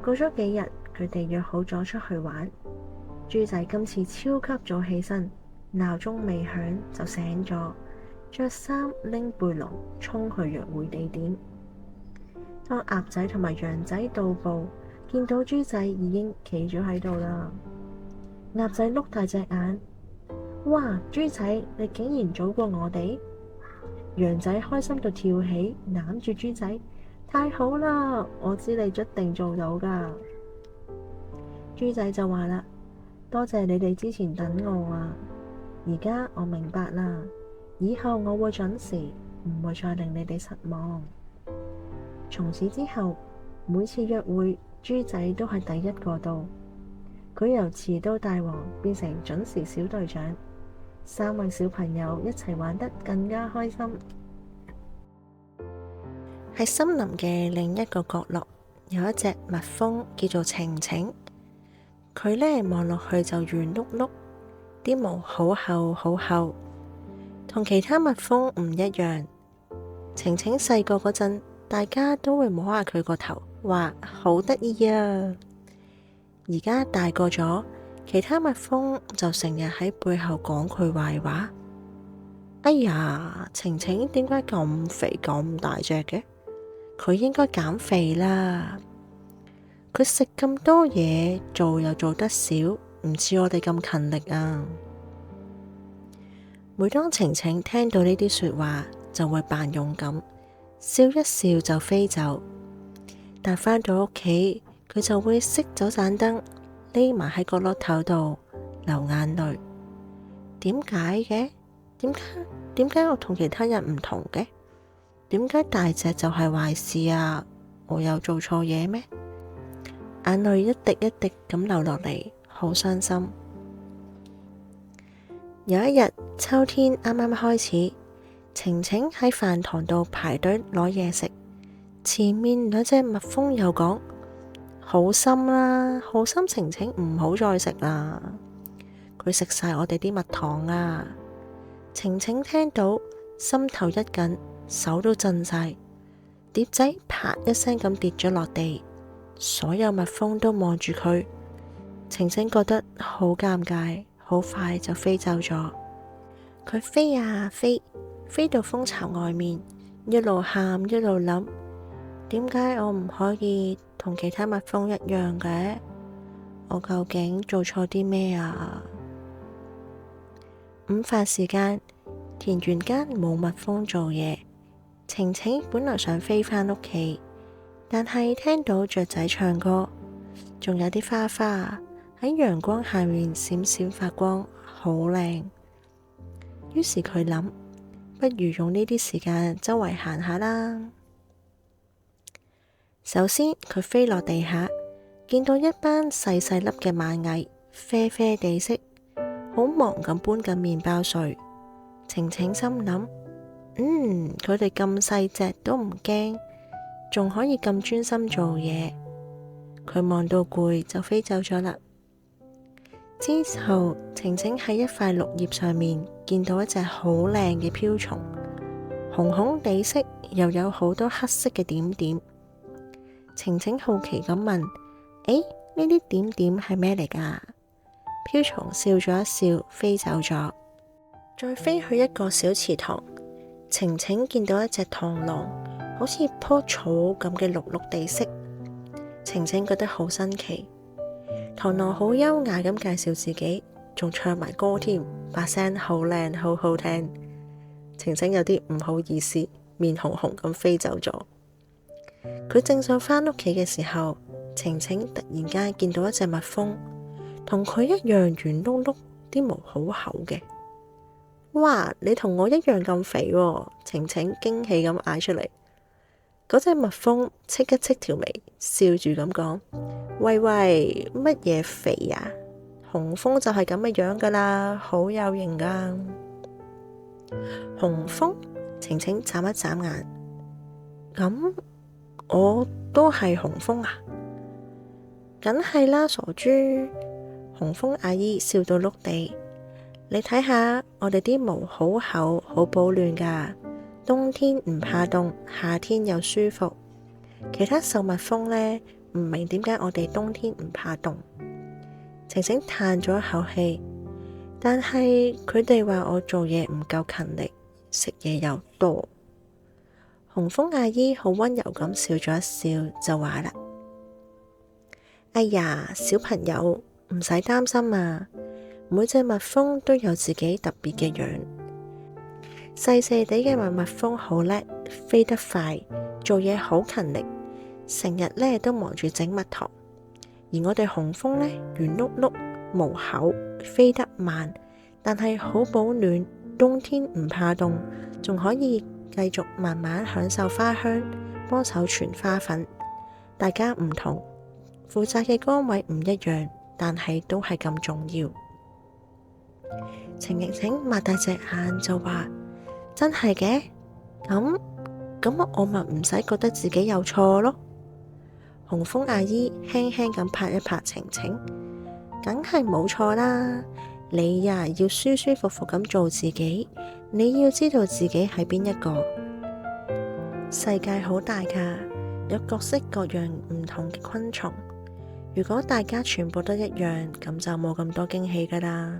過咗幾日，佢哋約好咗出去玩。豬仔今次超級早起身，鬧鐘未響就醒咗，着衫拎背囊衝去約會地點。當鴨仔同埋羊仔到埗，見到豬仔已經企咗喺度啦。鴨仔碌大隻眼，哇！豬仔，你竟然早過我哋！羊仔開心到跳起，攬住豬仔，太好啦！我知你一定做到噶。豬仔就話啦：多謝你哋之前等我啊，而家我明白啦，以後我會準時，唔會再令你哋失望。從此之後，每次約會，豬仔都係第一個到。佢由遲到大王變成準時小隊長，3位小朋友一齊玩得更加開心。喺森林嘅另一個角落，有一隻蜜蜂叫做晴晴。
佢呢望落去就圓碌碌，啲毛好厚好厚，同其他蜜蜂唔一樣。晴晴細個嗰陣，大家都會摸下佢個頭，話好得意啊。而家大個咗，其他蜜蜂就成日喺背後講佢壞話。哎呀，晴晴點解咁肥咁大隻嘅？佢應該減肥啦。佢食咁多嘢，做又做得少，唔似我哋咁勤力啊。每當晴晴聽到呢啲說話，就會扮勇敢，笑一笑就飛走。但返到屋企，佢就會熄咗盞燈，匿埋喺角落頭度流眼淚。點解嘅？點解我同其他人唔同嘅？點解大隻就係壞事啊？我有做錯嘢咩？眼淚一滴一滴咁流落嚟，好傷心。有一日，秋天啱啱開始，晴晴喺飯堂度排隊攞嘢食，前面兩隻蜜蜂又講：好心啦，好心晴晴唔好再食啦，佢食晒我哋啲蜜糖啊！晴晴聽到，心頭一緊，手都震晒，碟仔啪一聲咁跌咗落地，所有蜜蜂都望住佢。晴晴覺得好尷尬，好快就飛走咗。佢飛啊飛，飛到蜂巢外面，一路喊一路諗：點解我唔可以同其他蜜蜂一樣嘅？我究竟做錯啲咩啊？午飯時間，田園間冇蜜蜂做嘢。晴晴本來想飛返屋企，但係聽到雀仔唱歌，仲有啲花花喺陽光下面閃閃發光，好靚。於是佢諗，不如用呢啲時間周圍行下啦。首先佢飛落地下，見到一班細細粒嘅螞蟻，啡啡地色，好忙咁搬緊麵包碎。晴晴心諗，佢哋咁細隻都唔驚，仲可以咁專心做嘢。佢望到攰就飛走咗啦。之後晴晴喺一塊綠葉上面見到一隻好靚嘅瓢蟲，紅紅地色，又有好多黑色嘅點點。晴晴好奇咁問：呢啲點點係咩嚟㗎？瓢蟲笑咗一笑，飛走咗。再飛去一個小池塘，晴晴見到一隻螳螂，好似棵草咁嘅綠綠地色。晴晴覺得好新奇。螳螂好優雅咁介紹自己，仲唱埋歌添，把聲好靚，好好聽。晴晴有啲唔好意思，面紅紅咁飛走咗。佢正想返屋企嘅時候，晴晴突然間見到一隻蜜蜂，同佢一樣圓碌碌，啲毛好厚嘅。哇！你同我一樣咁肥喎！晴晴驚喜咁嗌出嚟。嗰隻蜜蜂戚一戚條眉，笑住咁講：喂，乜嘢肥啊？雄蜂就係咁嘅樣噶啦，好有型噶。雄蜂？晴晴眨一眨眼，咁我都係雄蜂啊？梗係啦，傻豬！雄蜂阿姨笑到碌地。你睇下，我哋啲毛好厚，好保暖噶，冬天唔怕凍，夏天又舒服。其他秀蜜蜂呢，唔明點解我哋冬天唔怕凍。晴晴嘆咗一口氣，但係佢哋話我做嘢唔夠勤力，食嘢又多。雄蜂阿姨好溫柔咁笑咗一笑，就話啦：哎呀，小朋友唔使擔心啊！每隻蜜蜂都有自己特別嘅樣，細細地嘅蜜蜂好叻，飛得快，做嘢好勤力，成日呢都忙住整蜜糖。而我哋雄蜂呢，圓碌碌，毛厚，飛得慢，但係好保暖，冬天唔怕凍，仲可以繼續慢慢享受花香，幫手傳花粉。大家唔同，負責嘅崗位唔一樣，但係都係咁重要。晴晴擘大隻眼就話：真係嘅？咁我咪唔使覺得自己有錯咯。雄蜂阿姨輕輕咁拍一拍晴晴，梗係冇錯啦。你呀，要舒舒服服咁做自己，你要知道自己係邊一個。世界好大㗎，有各式各樣唔同嘅昆蟲。如果大家全部都一樣，咁就冇咁多驚喜㗎啦。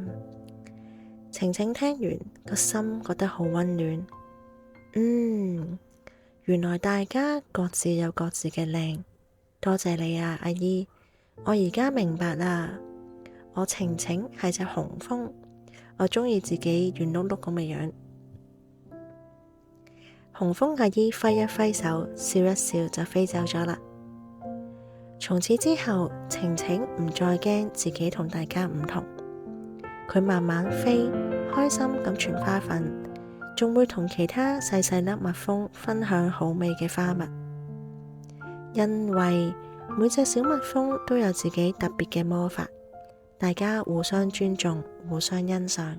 晴晴聽完個心覺得好溫暖。原來大家各自有各自嘅靚。多謝你啊，阿姨，我而家明白啦。我晴晴係隻雄蜂，我鍾意自己圓碌碌咁嘅樣。雄蜂阿姨揮一揮手，笑一笑就飛走咗啦。從此之後，晴晴唔再驚自己同大家唔同，佢慢慢飛，開心咁傳花粉，仲會同其他細細粒蜜蜂分享好味嘅花蜜。因為每隻小蜜蜂都有自己特別嘅魔法，大家互相尊重，互相欣賞。